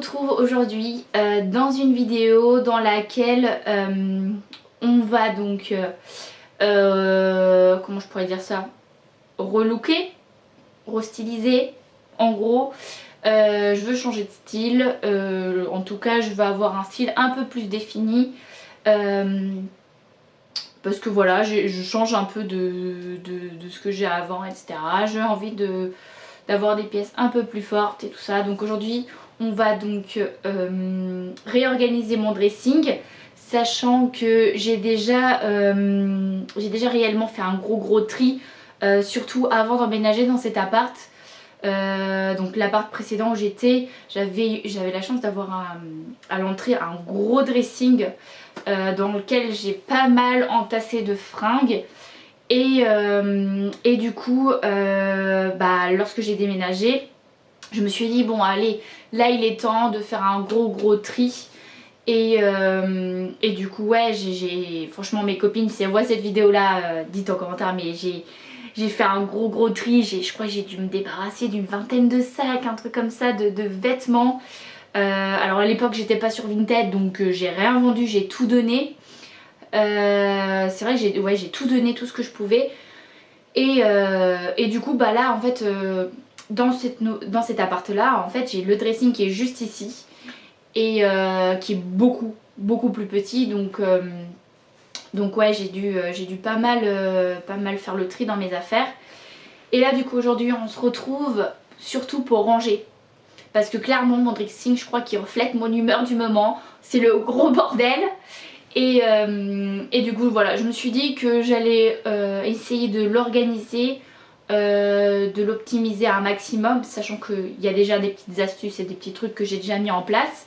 retrouve aujourd'hui dans une vidéo dans laquelle on va donc, comment je pourrais dire ça, relooker, restyliser. En gros, je veux changer de style, en tout cas je veux avoir un style un peu plus défini. Parce que voilà, je change un peu de ce que j'ai avant, etc. J'ai envie d'avoir des pièces un peu plus fortes et tout ça. Donc aujourd'hui, on va donc réorganiser mon dressing, sachant que j'ai déjà réellement fait un gros tri, surtout avant d'emménager dans cet appart. Donc l'appart précédent où j'étais, j'avais la chance d'avoir à l'entrée un gros dressing dans lequel j'ai pas mal entassé de fringues. Et du coup, lorsque j'ai déménagé, je me suis dit bon allez, là il est temps de faire un gros tri. Et du coup ouais, franchement mes copines, si elles voient cette vidéo là, dites en commentaire, mais j'ai fait un gros tri. Je crois que j'ai dû me débarrasser d'une vingtaine de sacs, un truc comme ça, de vêtements. Alors à l'époque j'étais pas sur Vinted, donc j'ai rien vendu, j'ai tout donné. C'est vrai que j'ai tout donné, tout ce que je pouvais. Et du coup là en fait dans cet appart là en fait j'ai le dressing qui est juste ici et qui est beaucoup plus petit, donc ouais j'ai dû pas mal faire le tri dans mes affaires. Et là du coup aujourd'hui on se retrouve surtout pour ranger, parce que clairement mon dressing je crois qu'il reflète mon humeur du moment, c'est le gros bordel. Et du coup voilà, je me suis dit que j'allais essayer de l'organiser, de l'optimiser à un maximum, sachant qu'il y a déjà des petites astuces et des petits trucs que j'ai déjà mis en place.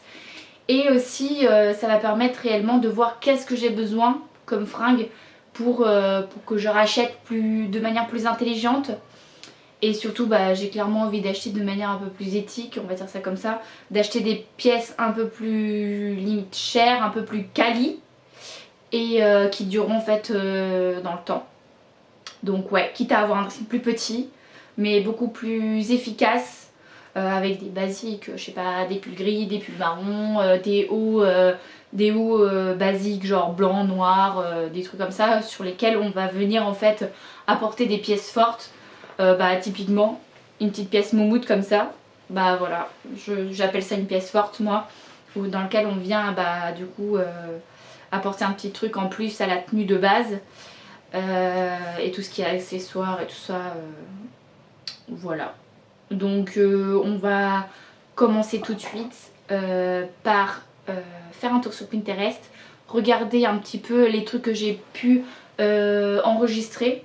Et aussi ça va permettre réellement de voir qu'est-ce que j'ai besoin comme fringues pour que je rachète de manière plus intelligente. Et surtout j'ai clairement envie d'acheter de manière un peu plus éthique, on va dire ça comme ça, d'acheter des pièces un peu plus limite chères, un peu plus quali, et qui dureront en fait dans le temps. Donc ouais, quitte à avoir un dressing plus petit mais beaucoup plus efficace, avec des basiques, je sais pas, des pulls gris, des pulls marrons, des hauts basiques genre blanc, noir, des trucs comme ça sur lesquels on va venir en fait apporter des pièces fortes. Typiquement une petite pièce moumoute comme ça, voilà, j'appelle ça une pièce forte moi, dans lequel on vient du coup apporter un petit truc en plus à la tenue de base, et tout ce qui est accessoires et tout ça, voilà. Donc on va commencer tout de suite par faire un tour sur Pinterest, regarder un petit peu les trucs que j'ai pu enregistrer,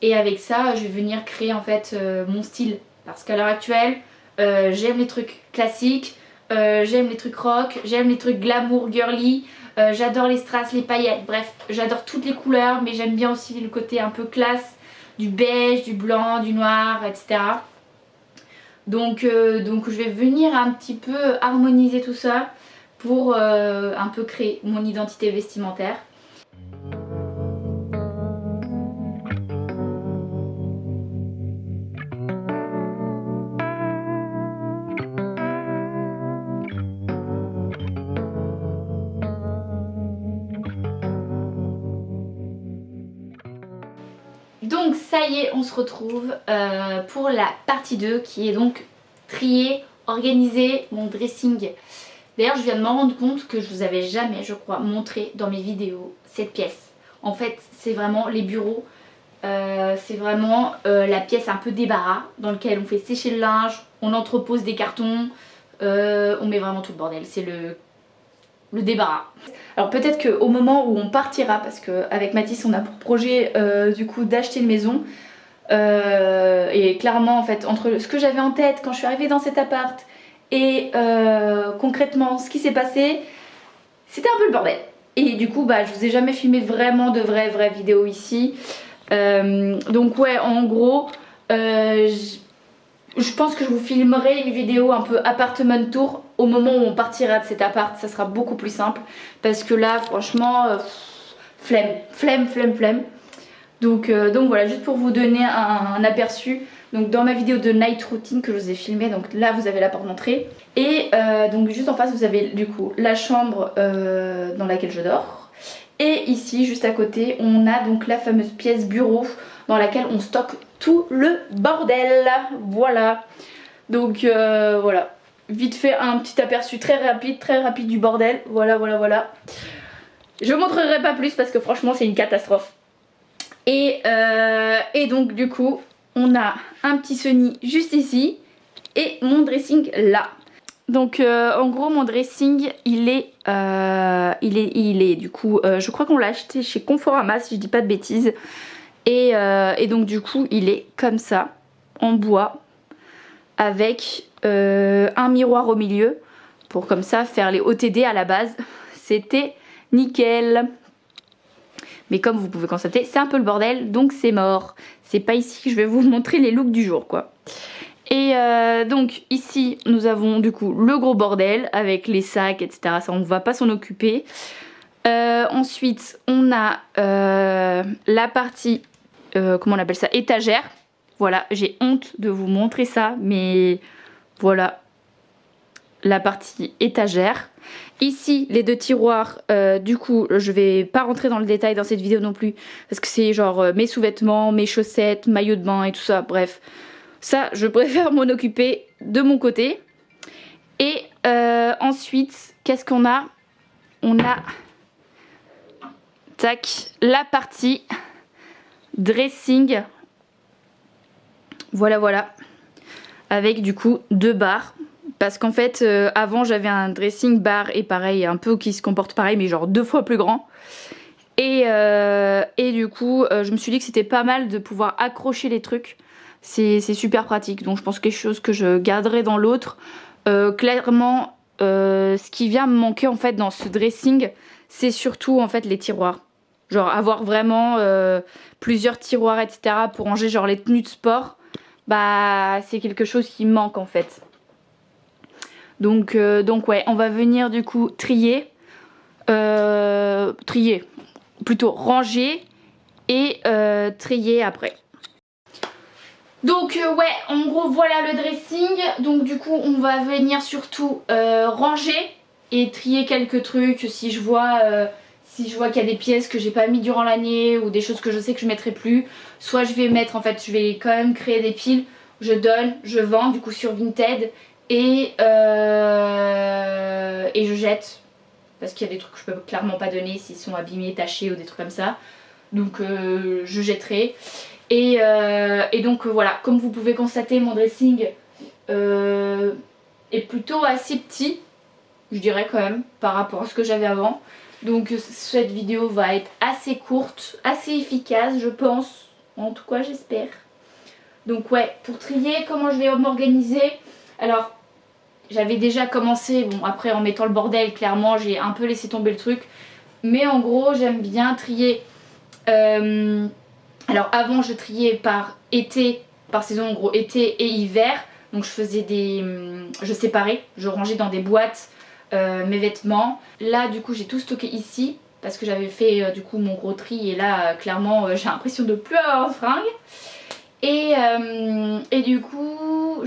et avec ça je vais venir créer en fait mon style, parce qu'à l'heure actuelle j'aime les trucs classiques, j'aime les trucs rock, j'aime les trucs glamour, girly, j'adore les strass, les paillettes, bref j'adore toutes les couleurs, mais j'aime bien aussi le côté un peu classe, du beige, du blanc, du noir, etc. Donc je vais venir un petit peu harmoniser tout ça pour un peu créer mon identité vestimentaire. Donc ça y est, on se retrouve pour la partie 2 qui est donc trier, organiser mon dressing. D'ailleurs je viens de me rendre compte que je vous avais jamais, je crois, montré dans mes vidéos cette pièce. En fait c'est vraiment les bureaux, c'est vraiment la pièce un peu débarras dans laquelle on fait sécher le linge, on entrepose des cartons, on met vraiment tout le bordel, c'est le débarras. Alors peut-être qu'au moment où on partira, parce qu'avec Mathis on a pour projet du coup d'acheter une maison, et clairement en fait entre ce que j'avais en tête quand je suis arrivée dans cet appart et concrètement ce qui s'est passé, c'était un peu le bordel. Et du coup je vous ai jamais filmé vraiment de vraies vidéos ici, donc ouais, en gros je pense que je vous filmerai une vidéo un peu appartement tour au moment où on partira de cet appart, ça sera beaucoup plus simple, parce que là franchement flemme. Donc voilà, juste pour vous donner un aperçu Donc dans ma vidéo de night routine que je vous ai filmé, donc là vous avez la porte d'entrée. Et donc juste en face vous avez du coup la chambre dans laquelle je dors. Et ici juste à côté on a donc la fameuse pièce bureau dans laquelle on stocke tout le bordel. Voilà. Donc voilà. Vite fait un petit aperçu très rapide du bordel. Voilà. Je montrerai pas plus parce que franchement c'est une catastrophe. Et donc du coup on a un petit Sony juste ici et mon dressing là. Donc en gros mon dressing il est du coup je crois qu'on l'a acheté chez Conforama si je dis pas de bêtises. Et donc du coup il est comme ça en bois avec un miroir au milieu pour comme ça faire les OTD à la base. C'était nickel. Mais comme vous pouvez constater, c'est un peu le bordel, donc c'est mort. C'est pas ici que je vais vous montrer les looks du jour, quoi. Et donc ici, nous avons du coup le gros bordel avec les sacs, etc. Ça, on ne va pas s'en occuper. Ensuite, on a la partie, comment on appelle ça, étagère. Voilà, j'ai honte de vous montrer ça, mais voilà la partie étagère. Ici les deux tiroirs, du coup je vais pas rentrer dans le détail dans cette vidéo non plus parce que c'est genre mes sous-vêtements, mes chaussettes, maillot de bain et tout ça, bref. Ça je préfère m'en occuper de mon côté. Et ensuite qu'est-ce qu'on a? On a tac, la partie dressing. Voilà. Avec du coup 2 barres. Parce qu'en fait avant j'avais un dressing bar et pareil un peu qui se comporte pareil mais genre 2 fois plus grand. Et du coup je me suis dit que c'était pas mal de pouvoir accrocher les trucs. C'est super pratique, donc je pense quelque chose que je garderai dans l'autre. Clairement ce qui vient me manquer en fait dans ce dressing, c'est surtout en fait les tiroirs. Genre avoir vraiment plusieurs tiroirs etc. pour ranger genre les tenues de sport. Bah c'est quelque chose qui me manque en fait. Donc ouais, on va venir du coup trier, plutôt ranger et trier après. Donc ouais, en gros voilà le dressing. Donc du coup on va venir surtout ranger et trier quelques trucs si je vois qu'il y a des pièces que j'ai pas mis durant l'année ou des choses que je sais que je mettrai plus. Soit je vais mettre, en fait je vais quand même créer des piles, je donne, je vends du coup sur Vinted. Et je jette parce qu'il y a des trucs que je peux clairement pas donner s'ils sont abîmés, tachés ou des trucs comme ça. Donc je jetterai. Et donc voilà, comme vous pouvez constater, mon dressing est plutôt assez petit, je dirais quand même, par rapport à ce que j'avais avant. Donc cette vidéo va être assez courte, assez efficace je pense, en tout cas j'espère. Donc ouais, pour trier, comment je vais m'organiser? Alors j'avais déjà commencé, bon après en mettant le bordel clairement j'ai un peu laissé tomber le truc. Mais en gros j'aime bien trier, alors avant je triais par été, par saison en gros été et hiver. Donc je faisais je séparais, je rangeais dans des boîtes mes vêtements. Là du coup j'ai tout stocké ici parce que j'avais fait du coup mon gros tri. Et là clairement j'ai l'impression de plus avoir de fringues. Et du coup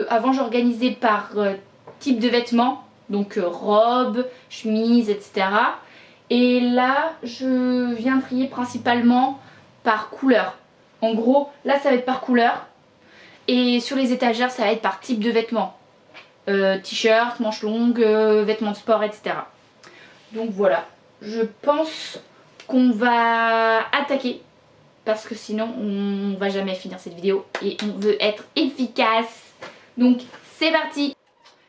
avant j'organisais par type de vêtements, donc robe, chemise, etc. Et là je viens trier principalement par couleur. En gros là ça va être par couleur. Et sur les étagères ça va être par type de vêtements, t-shirt, manches longues, vêtements de sport, etc. Donc voilà, je pense qu'on va attaquer parce que sinon on va jamais finir cette vidéo et on veut être efficace. Donc c'est parti.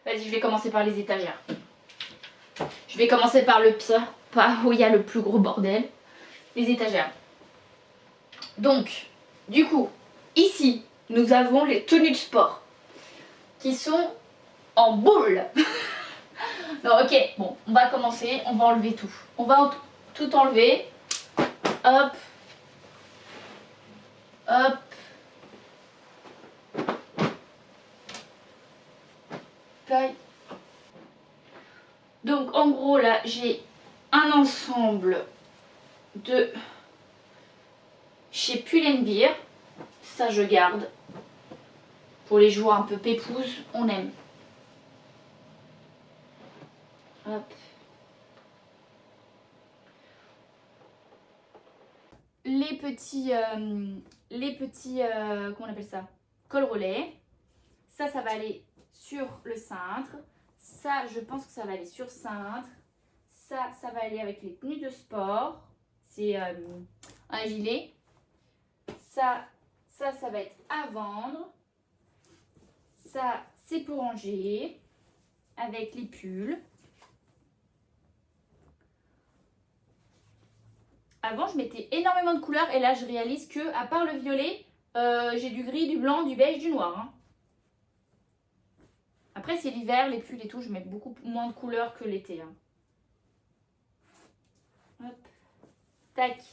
Vas-y, je vais commencer par les étagères. Je vais commencer par le pire, par où il y a le plus gros bordel. Les étagères. Donc, du coup, ici, nous avons les tenues de sport qui sont en boule. Non, ok, bon, on va commencer, on va enlever tout. On va tout enlever. Hop. Hop. Taille. Donc en gros là j'ai un ensemble de chez Pull&Bear, ça je garde. Pour les jours un peu pépouses, on aime. Hop. Les petits comment on appelle ça, col roulé. Ça va aller sur le cintre. Ça, je pense que ça va aller sur cintre. Ça va aller avec les tenues de sport. C'est un gilet. Ça va être à vendre. Ça, c'est pour ranger avec les pulls. Avant, je mettais énormément de couleurs et là, je réalise que, à part le violet, j'ai du gris, du blanc, du beige, du noir. Hein. Après, c'est l'hiver, les pulls et tout, je mets beaucoup moins de couleurs que l'été. Hein. Hop. Tac.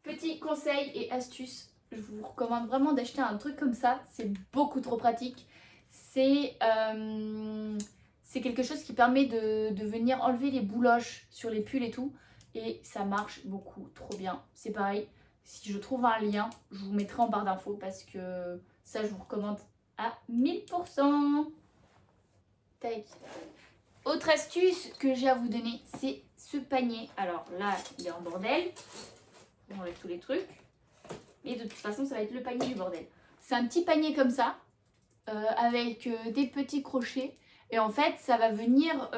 Petit conseil et astuce, je vous recommande vraiment d'acheter un truc comme ça. C'est beaucoup trop pratique. C'est quelque chose qui permet de venir enlever les bouloches sur les pulls et tout. Et ça marche beaucoup, trop bien. C'est pareil, si je trouve un lien, je vous mettrai en barre d'infos parce que ça, je vous recommande à 1000%. Tac. Autre astuce que j'ai à vous donner, c'est ce panier. Alors là, il est en bordel. On enlève tous les trucs. Mais de toute façon, ça va être le panier du bordel. C'est un petit panier comme ça, avec des petits crochets. Et en fait, ça va venir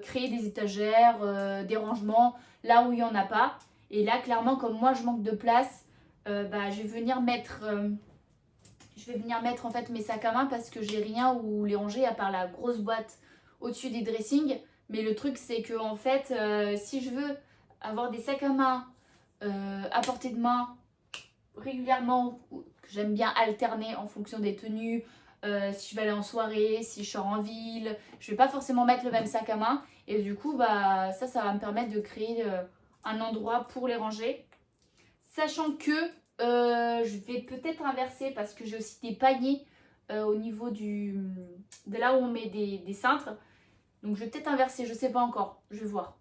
créer des étagères, des rangements là où il n'y en a pas. Et là, clairement, comme moi, je manque de place, je vais venir mettre en fait mes sacs à main parce que j'ai rien où les ranger à part la grosse boîte au-dessus des dressings. Mais le truc, c'est que en fait, si je veux avoir des sacs à main à portée de main régulièrement, que j'aime bien alterner en fonction des tenues, si je vais aller en soirée, si je sors en ville, je vais pas forcément mettre le même sac à main et du coup ça va me permettre de créer un endroit pour les ranger, sachant que je vais peut-être inverser parce que j'ai aussi des paniers au niveau de là où on met des cintres, donc je vais peut-être inverser, je sais pas encore, je vais voir.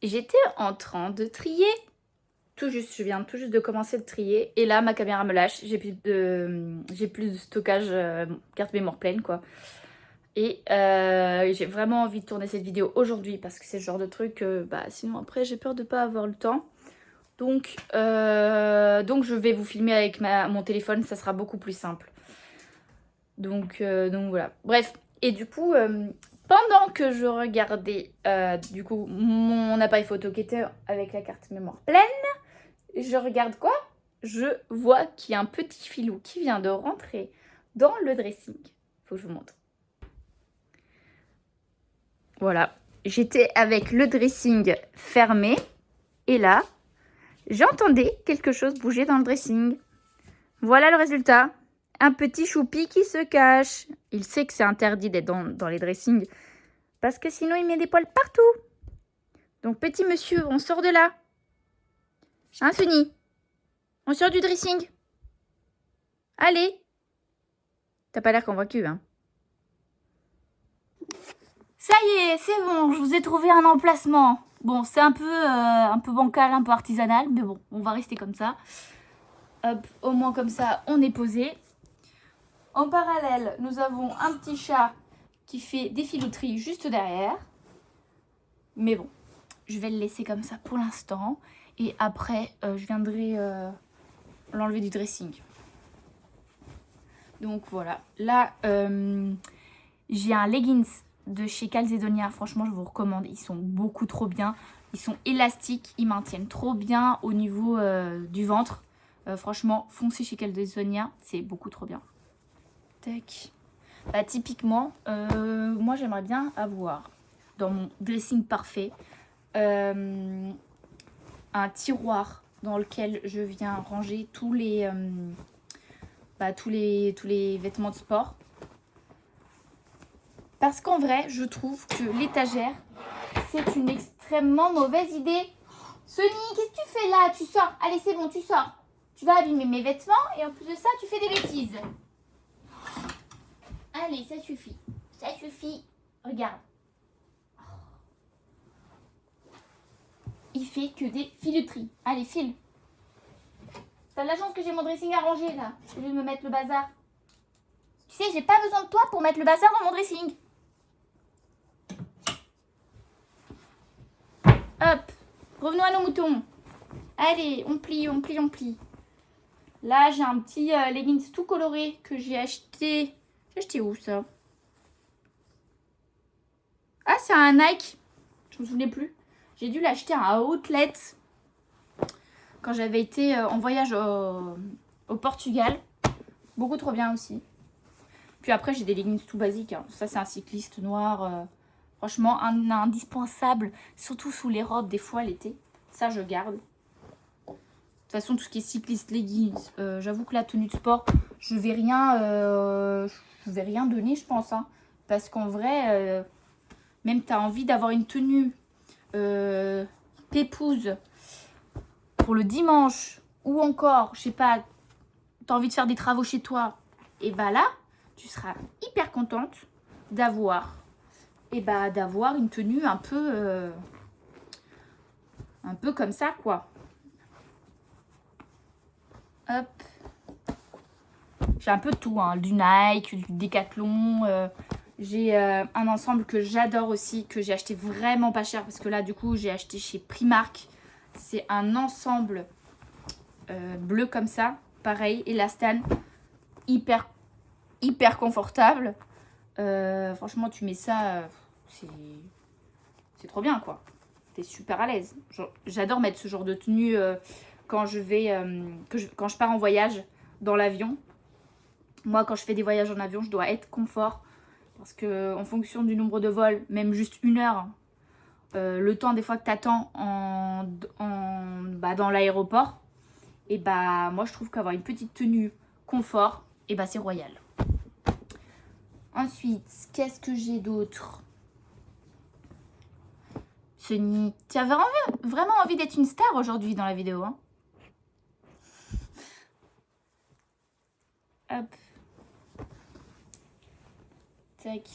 J'étais en train de trier. Je viens tout juste de commencer de trier. Et là, ma caméra me lâche. J'ai plus de stockage carte mémoire pleine, quoi. Et j'ai vraiment envie de tourner cette vidéo aujourd'hui parce que c'est le genre de truc, sinon après j'ai peur de pas avoir le temps. Donc je vais vous filmer avec mon téléphone, ça sera beaucoup plus simple. Donc voilà. Bref, et du coup, pendant que je regardais du coup mon appareil photo qui était avec la carte mémoire pleine, je regarde quoi? Je vois qu'il y a un petit filou qui vient de rentrer dans le dressing. Faut que je vous montre. Voilà, j'étais avec le dressing fermé et là, j'entendais quelque chose bouger dans le dressing. Voilà le résultat. Un petit choupi qui se cache. Il sait que c'est interdit d'être dans les dressings parce que sinon il met des poils partout. Donc petit monsieur, on sort de là. Hein, Sunny? On sort du dressing. Allez. T'as pas l'air convaincu, hein? Ça y est, c'est bon, je vous ai trouvé un emplacement. Bon, c'est un peu bancal, un peu artisanal, mais bon, on va rester comme ça. Hop, au moins comme ça, on est posé. En parallèle, nous avons un petit chat qui fait des filouteries juste derrière. Mais bon, je vais le laisser comme ça pour l'instant. Et après, je viendrai l'enlever du dressing. Donc voilà. Là, j'ai un leggings de chez Calzedonia. Franchement, je vous recommande. Ils sont beaucoup trop bien. Ils sont élastiques. Ils maintiennent trop bien au niveau du ventre. Franchement, foncez chez Calzedonia. C'est beaucoup trop bien. Tac. Typiquement, moi, j'aimerais bien avoir dans mon dressing parfait un tiroir dans lequel je viens ranger tous les vêtements de sport. Parce qu'en vrai, je trouve que l'étagère, c'est une extrêmement mauvaise idée. Sonny, qu'est-ce que tu fais là? Tu sors. Allez, c'est bon, tu sors. Tu vas abîmer mes vêtements et en plus de ça, tu fais des bêtises. Allez, ça suffit. Ça suffit. Regarde. Il fait que des filouteries. Allez, file. T'as de la chance que j'ai mon dressing arrangé là, au lieu de me mettre le bazar. Tu sais, j'ai pas besoin de toi pour mettre le bazar dans mon dressing. Hop, revenons à nos moutons. Allez, on plie, on plie, on plie. Là, j'ai un petit leggings tout coloré que j'ai acheté. J'ai acheté où ça? Ah, c'est un Nike. Je me souvenais plus. J'ai dû l'acheter à un outlet quand j'avais été en voyage au Portugal. Beaucoup trop bien aussi. Puis après, j'ai des leggings tout basiques. Hein. Ça, c'est un cycliste noir. Franchement, un indispensable. Surtout sous les robes, des fois, l'été. Ça, je garde. De toute façon, tout ce qui est cycliste, leggings, j'avoue que la tenue de sport, je vais rien donner, je pense. Hein. Parce qu'en vrai, même tu as envie d'avoir une tenue pépouse pour le dimanche. Ou encore, je sais pas, tu as envie de faire des travaux chez toi. Et bah là, tu seras hyper contente d'avoir une tenue un peu comme ça, quoi. Hop. J'ai un peu de tout, hein. Du Nike, du Decathlon. J'ai un ensemble que j'adore aussi, que j'ai acheté vraiment pas cher. Parce que là, du coup, j'ai acheté chez Primark. C'est un ensemble bleu comme ça. Pareil, élastane. Hyper confortable. Franchement, tu mets ça, c'est trop bien, quoi. T'es super à l'aise. J'adore mettre ce genre de tenue quand quand je pars en voyage dans l'avion. Moi, quand je fais des voyages en avion, je dois être confort. Parce que en fonction du nombre de vols, même juste 1 heure, le temps des fois que tu attends dans l'aéroport, et bah moi je trouve qu'avoir une petite tenue confort, et bah c'est royal. Ensuite, qu'est-ce que j'ai d'autre? Sony, tu avais vraiment envie d'être une star aujourd'hui dans la vidéo, hein? Hop. Tac.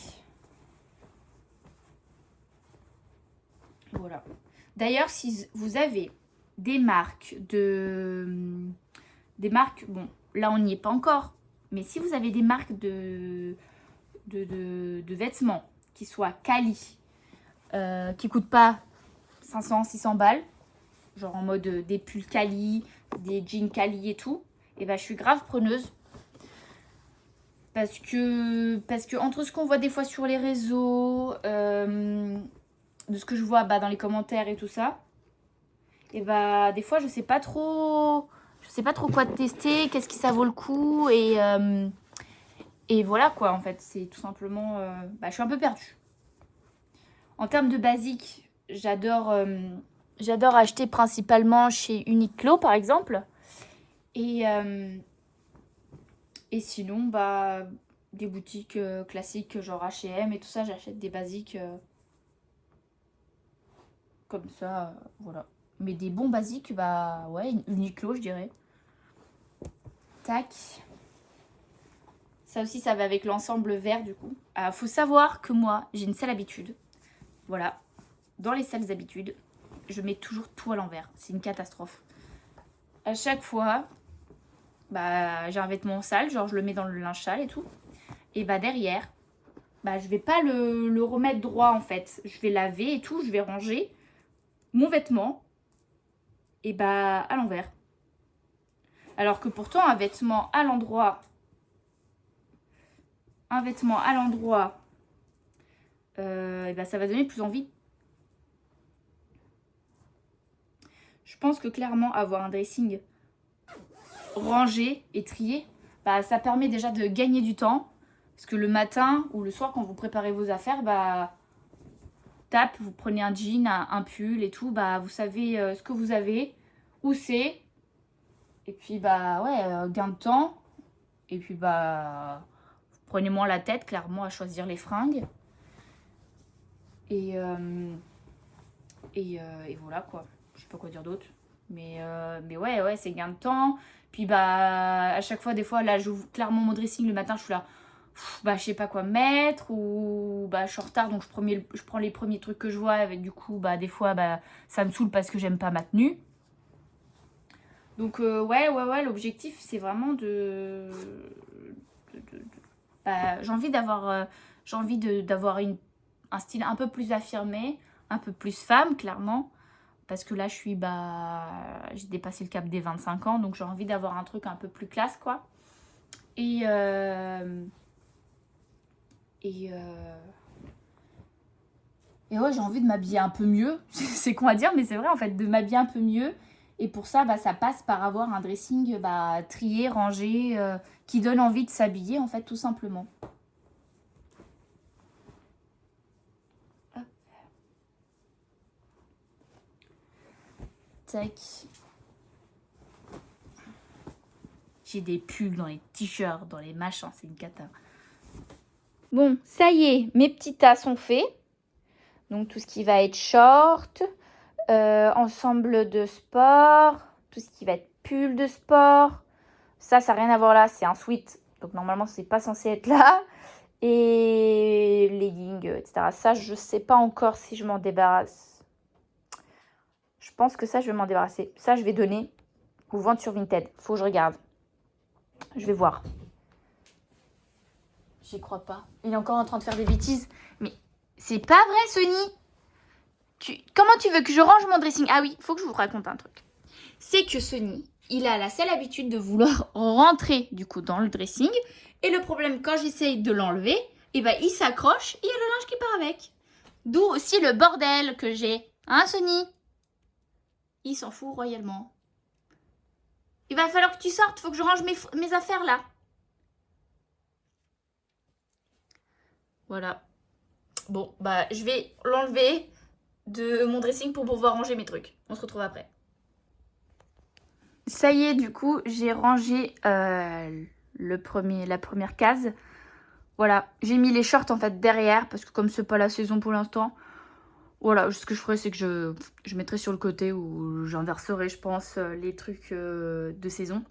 Voilà. D'ailleurs, si vous avez des marques bon, là on n'y est pas encore, mais si vous avez des marques de vêtements qui soient quali, qui coûtent pas 500, 600 balles, genre en mode des pulls quali, des jeans quali et tout, et ben je suis grave preneuse. Parce que entre ce qu'on voit des fois sur les réseaux, de ce que je vois dans les commentaires et tout ça, et bah des fois je sais pas trop quoi tester, qu'est-ce qui ça vaut le coup, et voilà quoi, en fait, c'est tout simplement, je suis un peu perdue. En termes de basique, j'adore acheter principalement chez Uniqlo par exemple, et sinon des boutiques classiques genre H&M et tout ça, j'achète des basiques comme ça, voilà. Mais des bons basiques, ouais, Uniqlo je dirais. Tac. Ça aussi, ça va avec l'ensemble vert du coup. Faut savoir que moi, j'ai une sale habitude. Voilà. Dans les sales habitudes, je mets toujours tout à l'envers. C'est une catastrophe. À chaque fois, j'ai un vêtement sale, genre je le mets dans le linge sale et tout. Et derrière, je vais pas le remettre droit en fait. Je vais laver et tout, je vais ranger mon vêtement et à l'envers. Alors que pourtant, un vêtement à l'endroit, ça va donner plus envie. Je pense que clairement, avoir un dressing rangé et trié, ça permet déjà de gagner du temps. Parce que le matin ou le soir, quand vous préparez vos affaires, vous prenez un jean, un pull et tout, vous savez ce que vous avez, où c'est. Et puis, gain de temps. Et puis, vous prenez moins la tête, clairement, à choisir les fringues. Et voilà, quoi. Je sais pas quoi dire d'autre. Mais ouais, c'est gain de temps. Puis, à chaque fois, des fois, là, j'ouvre clairement mon dressing le matin, je suis là, je sais pas quoi mettre. Ou, je suis en retard, donc je prends les premiers trucs que je vois. Et du coup, des fois, ça me saoule parce que j'aime pas ma tenue. Donc ouais, l'objectif c'est vraiment j'ai envie d'avoir un style un peu plus affirmé, un peu plus femme clairement. Parce que là j'ai dépassé le cap des 25 ans, donc j'ai envie d'avoir un truc un peu plus classe quoi. Et ouais, j'ai envie de m'habiller un peu mieux. C'est con à dire, mais c'est vrai en fait, de m'habiller un peu mieux. Et pour ça, ça passe par avoir un dressing trié, rangé, qui donne envie de s'habiller en fait, tout simplement. Hop. Tac. J'ai des pulls dans les t-shirts, dans les machins, c'est une cata. Bon, ça y est, mes petits tas sont faits. Donc tout ce qui va être short, ensemble de sport, tout ce qui va être pull de sport. Ça n'a rien à voir là, c'est un sweat. Donc normalement, c'est pas censé être là. Et leggings, etc. Ça, je sais pas encore si je m'en débarrasse. Je pense que ça, je vais m'en débarrasser. Ça, je vais donner ou vendre sur Vinted. Faut que je regarde. Je vais voir. J'y crois pas. Il est encore en train de faire des bêtises. Mais c'est pas vrai, Sonny. Comment tu veux que je range mon dressing? Ah oui, faut que je vous raconte un truc. C'est que Sonny, il a la sale habitude de vouloir rentrer du coup dans le dressing. Et le problème, quand j'essaye de l'enlever, il s'accroche et il y a le linge qui part avec. D'où aussi le bordel que j'ai. Hein, Sonny? Il s'en fout royalement. Il va falloir que tu sortes, faut que je range mes affaires là. Voilà. Bon, je vais l'enlever de mon dressing pour pouvoir ranger mes trucs. On se retrouve après. Ça y est, du coup, j'ai rangé la première case. Voilà, j'ai mis les shorts en fait derrière parce que comme c'est pas la saison pour l'instant, voilà, ce que je ferai c'est que je mettrai sur le côté ou j'inverserai, je pense, les trucs de saison.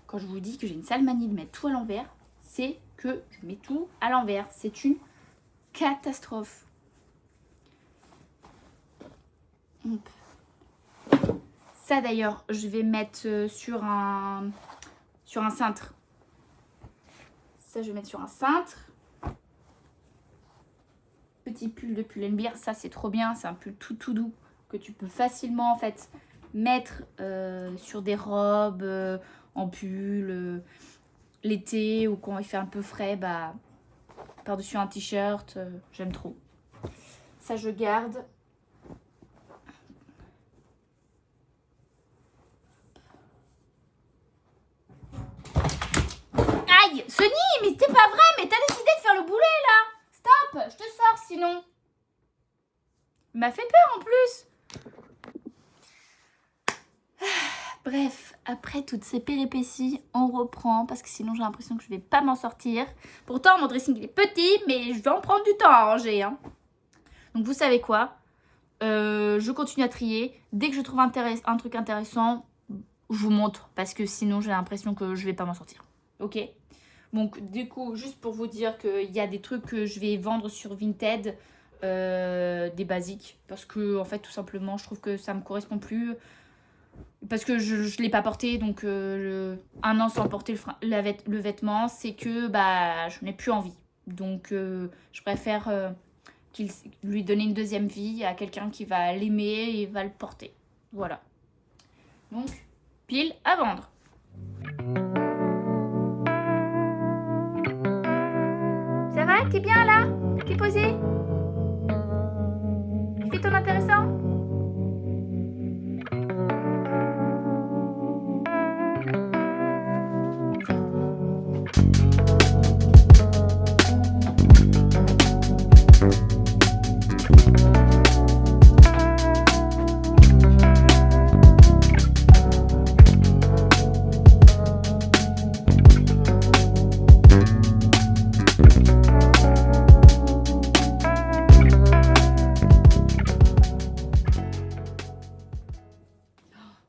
Quand je vous dis que j'ai une sale manie de mettre tout à l'envers, c'est que je mets tout à l'envers. C'est une catastrophe. Hop. Ça d'ailleurs, je vais mettre sur un cintre. Ça, je vais mettre sur un cintre. Petit pull de Pull&Bear, ça c'est trop bien. C'est un pull tout doux que tu peux facilement en fait mettre sur des robes, en pull, l'été ou quand il fait un peu frais, par-dessus un t-shirt. J'aime trop. Ça, je garde. Aïe, Sonny, mais c'est pas vrai, mais t'as décidé de faire le boulet là. Stop, je te sors sinon. Il m'a fait peur en plus. Bref, après toutes ces péripéties, on reprend parce que sinon j'ai l'impression que je vais pas m'en sortir. Pourtant mon dressing il est petit, mais je vais en prendre du temps à ranger. Hein. Donc vous savez quoi, je continue à trier. Dès que je trouve un truc intéressant, je vous montre parce que sinon j'ai l'impression que je vais pas m'en sortir. Ok? Donc du coup, juste pour vous dire qu'il y a des trucs que je vais vendre sur Vinted, des basiques, parce que en fait tout simplement je trouve que ça me correspond plus, parce que je l'ai pas porté, donc un an sans porter le vêtement, c'est que je n'ai plus envie. Donc je préfère lui donner une deuxième vie à quelqu'un qui va l'aimer et va le porter. Voilà. Donc pile à vendre. Ça va? T'es bien là? T'es posé? Tu fais ton intéressant?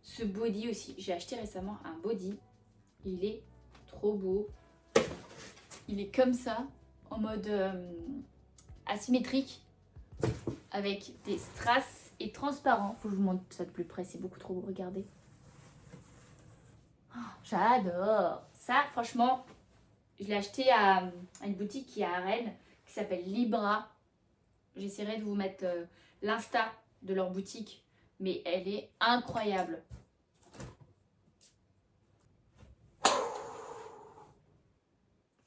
Ce body aussi, j'ai acheté récemment un body, il est trop beau, il est comme ça, en mode asymétrique, avec des strass et transparent. Faut que je vous montre ça de plus près, c'est beaucoup trop beau, regardez. J'adore. Ça, franchement, je l'ai acheté à une boutique qui est à Rennes, qui s'appelle Libra. J'essaierai de vous mettre l'Insta de leur boutique, mais elle est incroyable.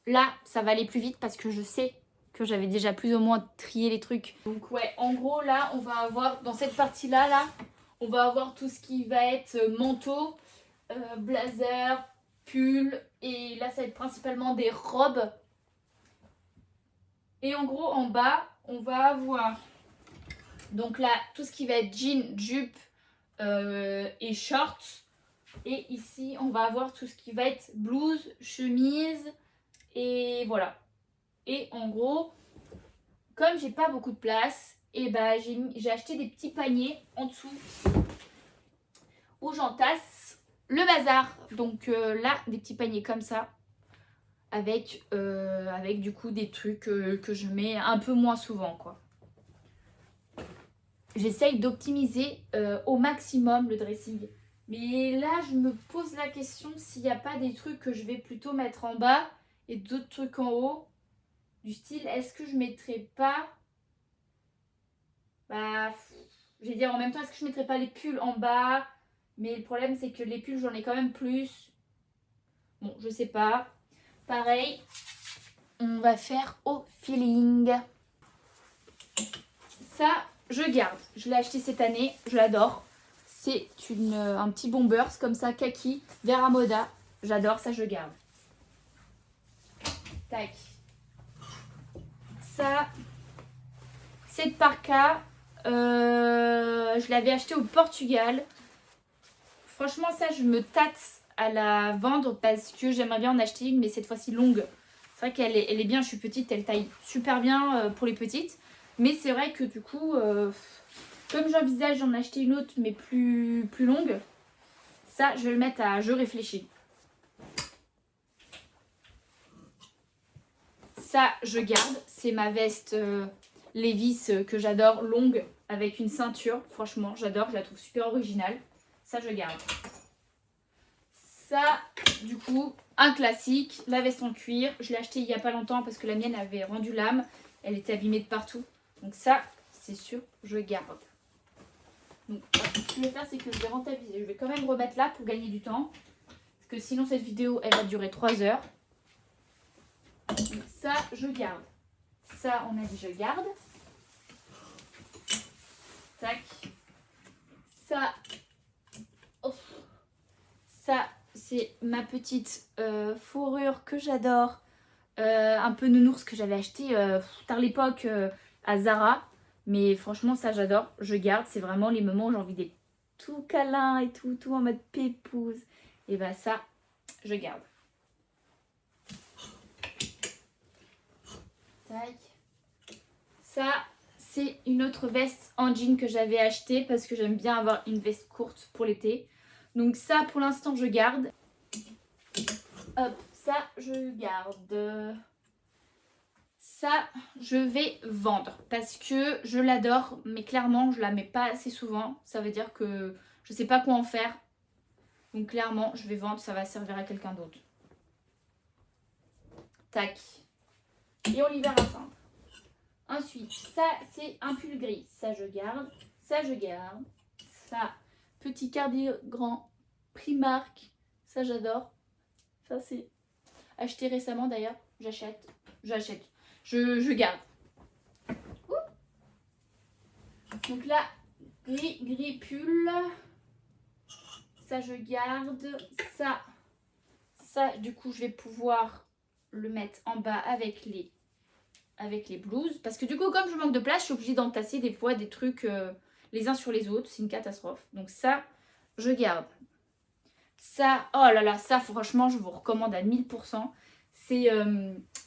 Là, ça va aller plus vite parce que je sais que j'avais déjà plus ou moins trié les trucs. Donc ouais, en gros, là, on va avoir, dans cette partie-là, on va avoir tout ce qui va être manteau, blazer, pull, et là, ça va être principalement des robes. Et en gros, en bas, on va avoir donc là, tout ce qui va être jean, jupe et shorts. Et ici, on va avoir tout ce qui va être blouse, chemise et voilà. Et en gros, comme j'ai pas beaucoup de place, et ben j'ai acheté des petits paniers en dessous où j'entasse le bazar. Donc là, des petits paniers comme ça. Avec du coup des trucs que je mets un peu moins souvent quoi. J'essaye d'optimiser au maximum le dressing. Mais là, je me pose la question s'il n'y a pas des trucs que je vais plutôt mettre en bas et d'autres trucs en haut. Du style, est-ce que je mettrais pas... Bah, je vais dire en même temps, est-ce que je mettrais pas les pulls en bas? Mais le problème, c'est que les pulls, j'en ai quand même plus. Bon, je sais pas. Pareil, on va faire au feeling. Ça, je garde. Je l'ai acheté cette année, je l'adore. C'est un petit bombers comme ça, kaki, Vera Moda. J'adore, ça je garde. Tac. Ça, cette parka, je l'avais acheté au Portugal. Franchement, ça, je me tâte à la vendre parce que j'aimerais bien en acheter une, mais cette fois-ci longue. C'est vrai qu'elle est bien, je suis petite, elle taille super bien pour les petites. Mais c'est vrai que du coup, comme j'envisage d'en acheter une autre, mais plus longue, ça, je vais le mettre à je réfléchis. Ça, je garde. C'est ma veste Levi's que j'adore, longue, avec une ceinture. Franchement, j'adore, je la trouve super originale. Ça, je garde. Ça, du coup, un classique, la veste en cuir. Je l'ai acheté il n'y a pas longtemps parce que la mienne avait rendu l'âme. Elle était abîmée de partout. Donc ça, c'est sûr, je garde. Donc, ce que je vais faire, c'est que je vais rentabiliser. Je vais quand même remettre là pour gagner du temps. Parce que sinon, cette vidéo, elle va durer 3 heures. Donc ça, je garde. Ça, on a dit je garde. Tac. Ça, oh. Ça, c'est ma petite fourrure que j'adore. Un peu nounours que j'avais acheté tard l'époque à Zara. Mais franchement, ça, j'adore. Je garde. C'est vraiment les moments où j'ai envie d'être tout câlin et tout en mode pépouse. Et bah ça, je garde. Tac. Ça, c'est une autre veste en jean que j'avais achetée parce que j'aime bien avoir une veste courte pour l'été. Donc ça, pour l'instant, je garde. Hop, ça, je garde. Ça, je vais vendre parce que je l'adore, mais clairement, je la mets pas assez souvent. Ça veut dire que je sais pas quoi en faire. Donc clairement, je vais vendre, ça va servir à quelqu'un d'autre. Tac. Et on l'hiver à simple. Ensuite, ça, c'est un pull gris. Ça, je garde. Ça, je garde. Ça, petit cardigan Primark. Ça, j'adore. Ça, c'est acheté récemment d'ailleurs. J'achète. Je garde. Ouh. Donc là, gris pull. Ça, je garde. Ça, du coup, je vais pouvoir le mettre en bas avec les blouses. Parce que du coup, comme je manque de place, je suis obligée d'entasser des fois des trucs les uns sur les autres. C'est une catastrophe. Donc ça, je garde. Ça, oh là là, ça, franchement, je vous recommande à 1000%. C'est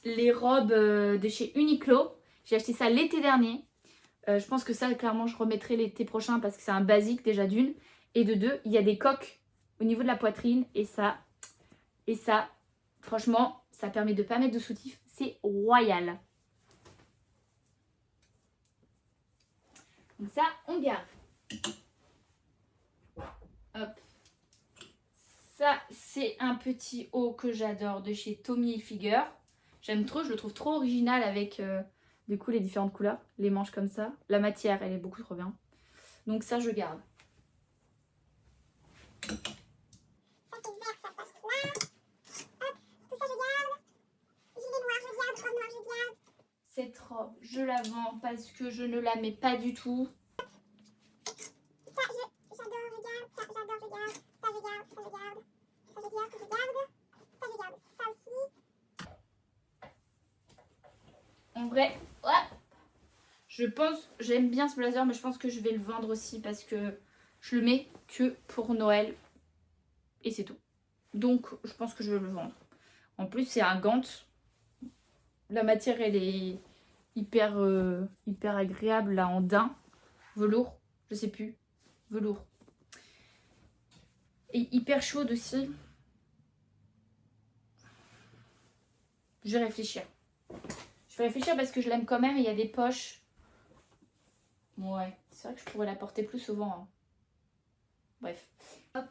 les robes de chez Uniqlo. J'ai acheté ça l'été dernier. Je pense que ça, clairement, je remettrai l'été prochain parce que c'est un basique déjà d'une. Et de deux, il y a des coques au niveau de la poitrine. Et ça, franchement, ça permet de ne pas mettre de soutif. C'est royal. Donc ça, on garde. Hop. Ça, c'est un petit haut que j'adore de chez Tommy Hilfiger. J'aime trop, je le trouve trop original avec du coup les différentes couleurs. Les manches comme ça. La matière, elle est beaucoup trop bien. Donc ça, je garde. Cette robe, je la vends parce que je ne la mets pas du tout. En vrai, ouais, je pense, j'aime bien ce blazer, mais je pense que je vais le vendre aussi parce que je le mets que pour Noël et c'est tout. Donc, je pense que je vais le vendre. En plus, c'est un gant. La matière, elle est hyper, hyper agréable là en daim, velours, je sais plus, velours. Et hyper chaude aussi. Je vais réfléchir. Je vais réfléchir parce que je l'aime quand même et il y a des poches. Ouais, c'est vrai que je pourrais la porter plus souvent. Hein. Bref, hop,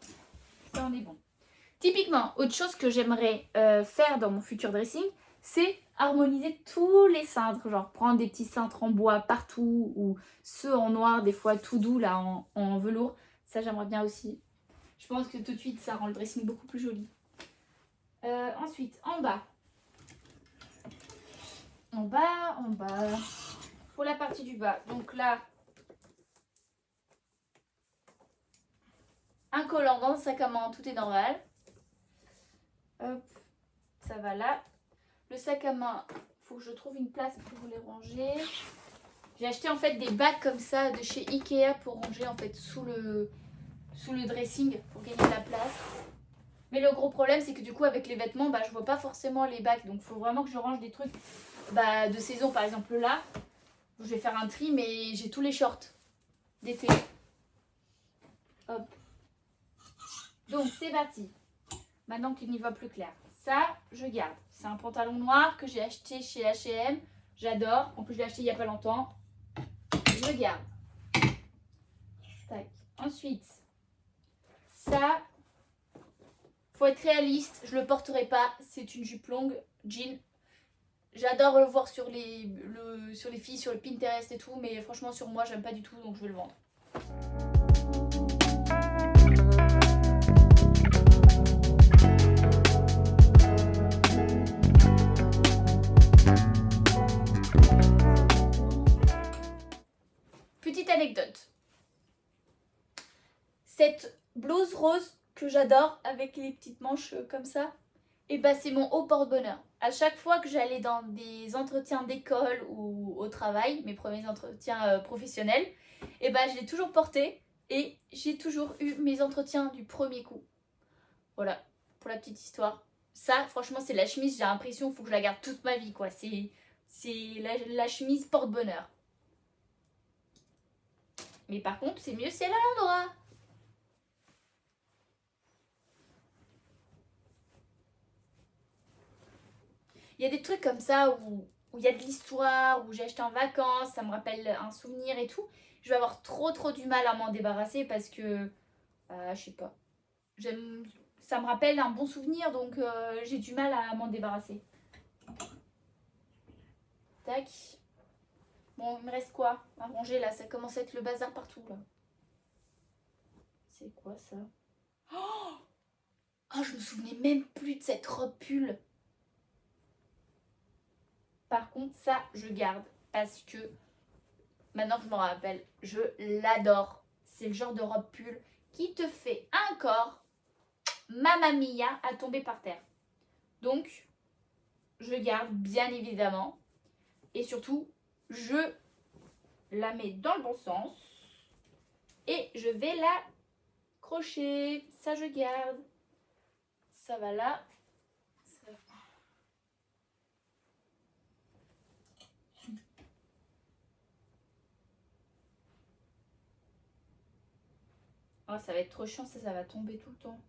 ça en est bon. Typiquement, autre chose que j'aimerais faire dans mon futur dressing, c'est harmoniser tous les cintres. Genre prendre des petits cintres en bois partout ou ceux en noir, des fois tout doux là en velours. Ça, j'aimerais bien aussi. Je pense que tout de suite, ça rend le dressing beaucoup plus joli. Ensuite, en bas. En bas. Pour la partie du bas. Donc là, un collant dans le sac à main, tout est normal. Hop, ça va là. Le sac à main, il faut que je trouve une place pour les ranger. J'ai acheté en fait des bacs comme ça de chez Ikea pour ranger en fait sous le dressing pour gagner de la place. Mais le gros problème c'est que du coup avec les vêtements, je vois pas forcément les bacs. Donc il faut vraiment que je range des trucs de saison. Par exemple là, je vais faire un tri mais j'ai tous les shorts d'été. Hop. Donc c'est parti. Maintenant qu'il n'y voit plus clair. Ça, je garde. C'est un pantalon noir que j'ai acheté chez H&M. J'adore. En plus, je l'ai acheté il n'y a pas longtemps. Je garde. Tac. Ensuite, ça, faut être réaliste. Je le porterai pas. C'est une jupe longue, jean. J'adore le voir sur les filles, sur le Pinterest et tout. Mais franchement, sur moi, j'aime pas du tout. Donc, je vais le vendre. Petite anecdote. Cette blouse rose que j'adore avec les petites manches comme ça, et c'est mon haut porte-bonheur. À chaque fois que j'allais dans des entretiens d'école ou au travail, mes premiers entretiens professionnels, je l'ai toujours porté et j'ai toujours eu mes entretiens du premier coup. Voilà, pour la petite histoire. Ça, franchement, c'est la chemise, j'ai l'impression qu'il faut que je la garde toute ma vie, quoi. C'est la chemise porte-bonheur. Mais par contre, c'est mieux si elle est à l'endroit. Il y a des trucs comme ça où il y a de l'histoire, où j'ai acheté en vacances, ça me rappelle un souvenir et tout. Je vais avoir trop du mal à m'en débarrasser parce que, je sais pas, ça me rappelle un bon souvenir donc j'ai du mal à m'en débarrasser. Tac. Bon, il me reste quoi à ranger là? Ça commence à être le bazar partout là. C'est quoi ça? Oh, je me souvenais même plus de cette robe pull. Par contre, ça, je garde parce que maintenant que je m'en rappelle, je l'adore. C'est le genre de robe pull qui te fait un corps, mamma mia, à tomber par terre. Donc, je garde bien évidemment. Et surtout, je la mets dans le bon sens. Et je vais la crocher. Ça, je garde. Ça va là. Oh, ça va être trop chiant, ça va tomber tout le temps.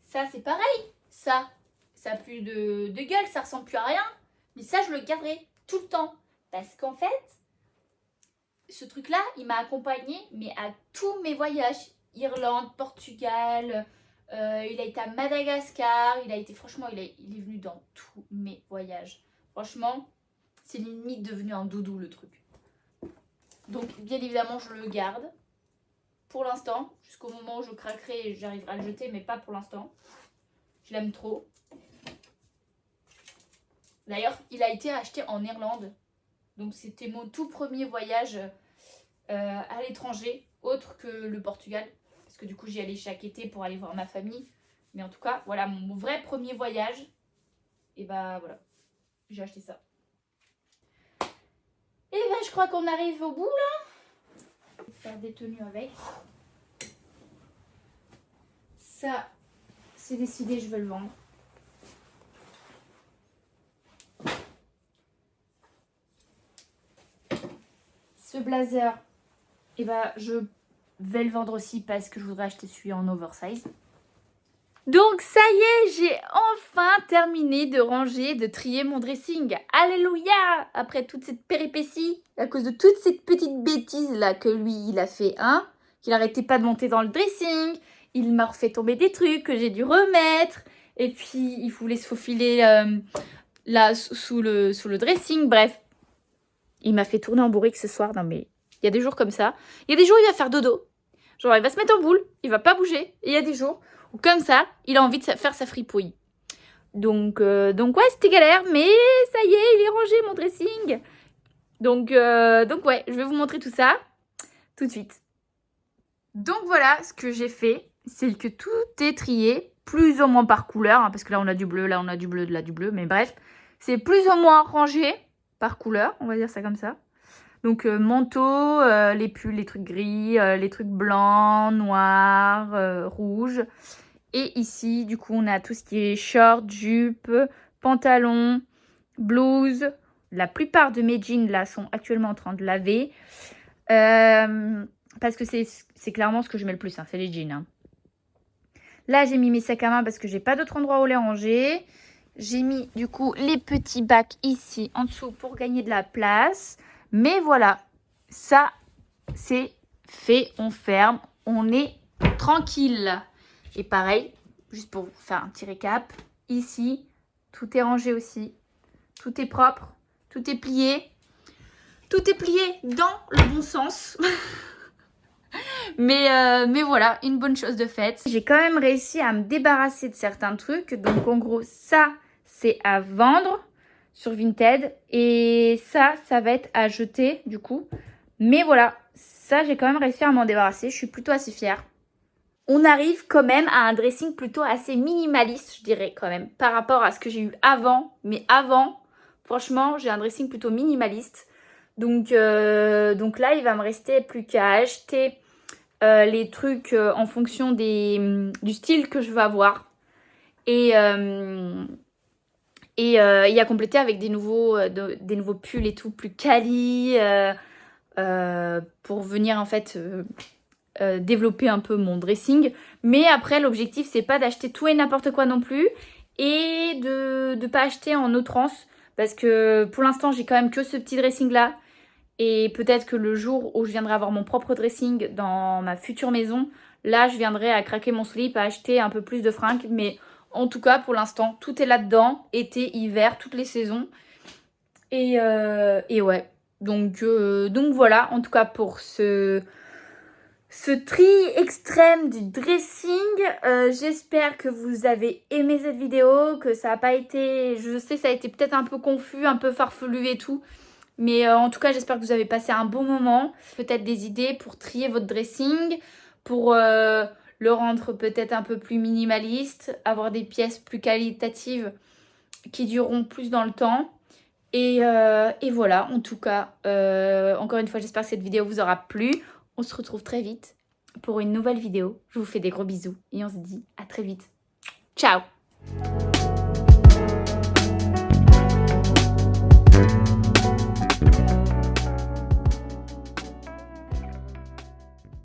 Ça, c'est pareil. Ça a plus de gueule, ça ressemble plus à rien. Mais ça, je le garderai tout le temps. Parce qu'en fait, ce truc-là, il m'a accompagnée, mais à tous mes voyages. Irlande, Portugal, il a été à Madagascar, franchement, il est venu dans tous mes voyages. Franchement, c'est limite devenu un doudou le truc. Donc, bien évidemment, je le garde pour l'instant, jusqu'au moment où je craquerai et j'arriverai à le jeter, mais pas pour l'instant. Je l'aime trop. D'ailleurs, il a été acheté en Irlande. Donc, c'était mon tout premier voyage à l'étranger, autre que le Portugal. Parce que du coup, j'y allais chaque été pour aller voir ma famille. Mais en tout cas, voilà, mon vrai premier voyage. Et bah voilà, j'ai acheté ça. Et bah je crois qu'on arrive au bout là. Je vais faire des tenues avec. Ça, c'est décidé, je vais le vendre. Ce blazer, et bah je vais le vendre aussi parce que je voudrais acheter celui en oversize. Donc ça y est, j'ai enfin terminé de ranger, de trier mon dressing. Alléluia! Après toute cette péripétie, à cause de toute cette petite bêtise là que lui il a fait, hein, qu'il arrêtait pas de monter dans le dressing, il m'a refait tomber des trucs que j'ai dû remettre, et puis il voulait se faufiler là sous le dressing, bref. Il m'a fait tourner en bourrique ce soir, non mais il y a des jours comme ça. Il y a des jours où il va faire dodo, genre il va se mettre en boule, il va pas bouger, et il y a des jours comme ça, il a envie de faire sa fripouille. Donc ouais, c'était galère, mais ça y est, il est rangé mon dressing. Donc ouais, je vais vous montrer tout ça tout de suite. Donc voilà, ce que j'ai fait, c'est que tout est trié, plus ou moins par couleur, hein, parce que là on a du bleu, là on a du bleu, là du bleu, mais bref, c'est plus ou moins rangé par couleur, on va dire ça comme ça. Donc manteau, les pulls, les trucs gris, les trucs blancs, noirs, rouges. Et ici, du coup, on a tout ce qui est short, jupe, pantalon, blouse. La plupart de mes jeans, là, sont actuellement en train de laver. Parce que c'est clairement ce que je mets le plus, hein, c'est les jeans. Hein. Là, j'ai mis mes sacs à main parce que j'ai pas d'autre endroit où les ranger. J'ai mis, du coup, les petits bacs ici, en dessous, pour gagner de la place. Mais voilà, ça, c'est fait. On ferme, on est tranquille. Et pareil, juste pour faire un petit récap, ici, tout est rangé aussi. Tout est propre, tout est plié. Tout est plié dans le bon sens. mais voilà, une bonne chose de faite. J'ai quand même réussi à me débarrasser de certains trucs. Donc en gros, ça, c'est à vendre sur Vinted. Et ça va être à jeter du coup. Mais voilà, ça, j'ai quand même réussi à m'en débarrasser. Je suis plutôt assez fière. On arrive quand même à un dressing plutôt assez minimaliste, je dirais quand même, par rapport à ce que j'ai eu avant. Mais avant, franchement, j'ai un dressing plutôt minimaliste. Donc là, il va me rester plus qu'à acheter les trucs en fonction du style que je veux avoir. Et à compléter avec des nouveaux pulls et tout, plus quali, pour venir en fait... développer un peu mon dressing, mais après l'objectif c'est pas d'acheter tout et n'importe quoi non plus et de pas acheter en outrance parce que pour l'instant j'ai quand même que ce petit dressing là et peut-être que le jour où je viendrai avoir mon propre dressing dans ma future maison, là je viendrai à craquer mon slip, à acheter un peu plus de fringues, mais en tout cas pour l'instant tout est là-dedans, été, hiver, toutes les saisons et ouais, donc voilà en tout cas pour ce tri extrême du dressing. J'espère que vous avez aimé cette vidéo, que ça n'a pas été... Je sais, ça a été peut-être un peu confus, un peu farfelu et tout. Mais en tout cas, j'espère que vous avez passé un bon moment. Peut-être des idées pour trier votre dressing, pour le rendre peut-être un peu plus minimaliste, avoir des pièces plus qualitatives qui dureront plus dans le temps. Et voilà, en tout cas, encore une fois, j'espère que cette vidéo vous aura plu. On se retrouve très vite pour une nouvelle vidéo. Je vous fais des gros bisous et on se dit à très vite. Ciao!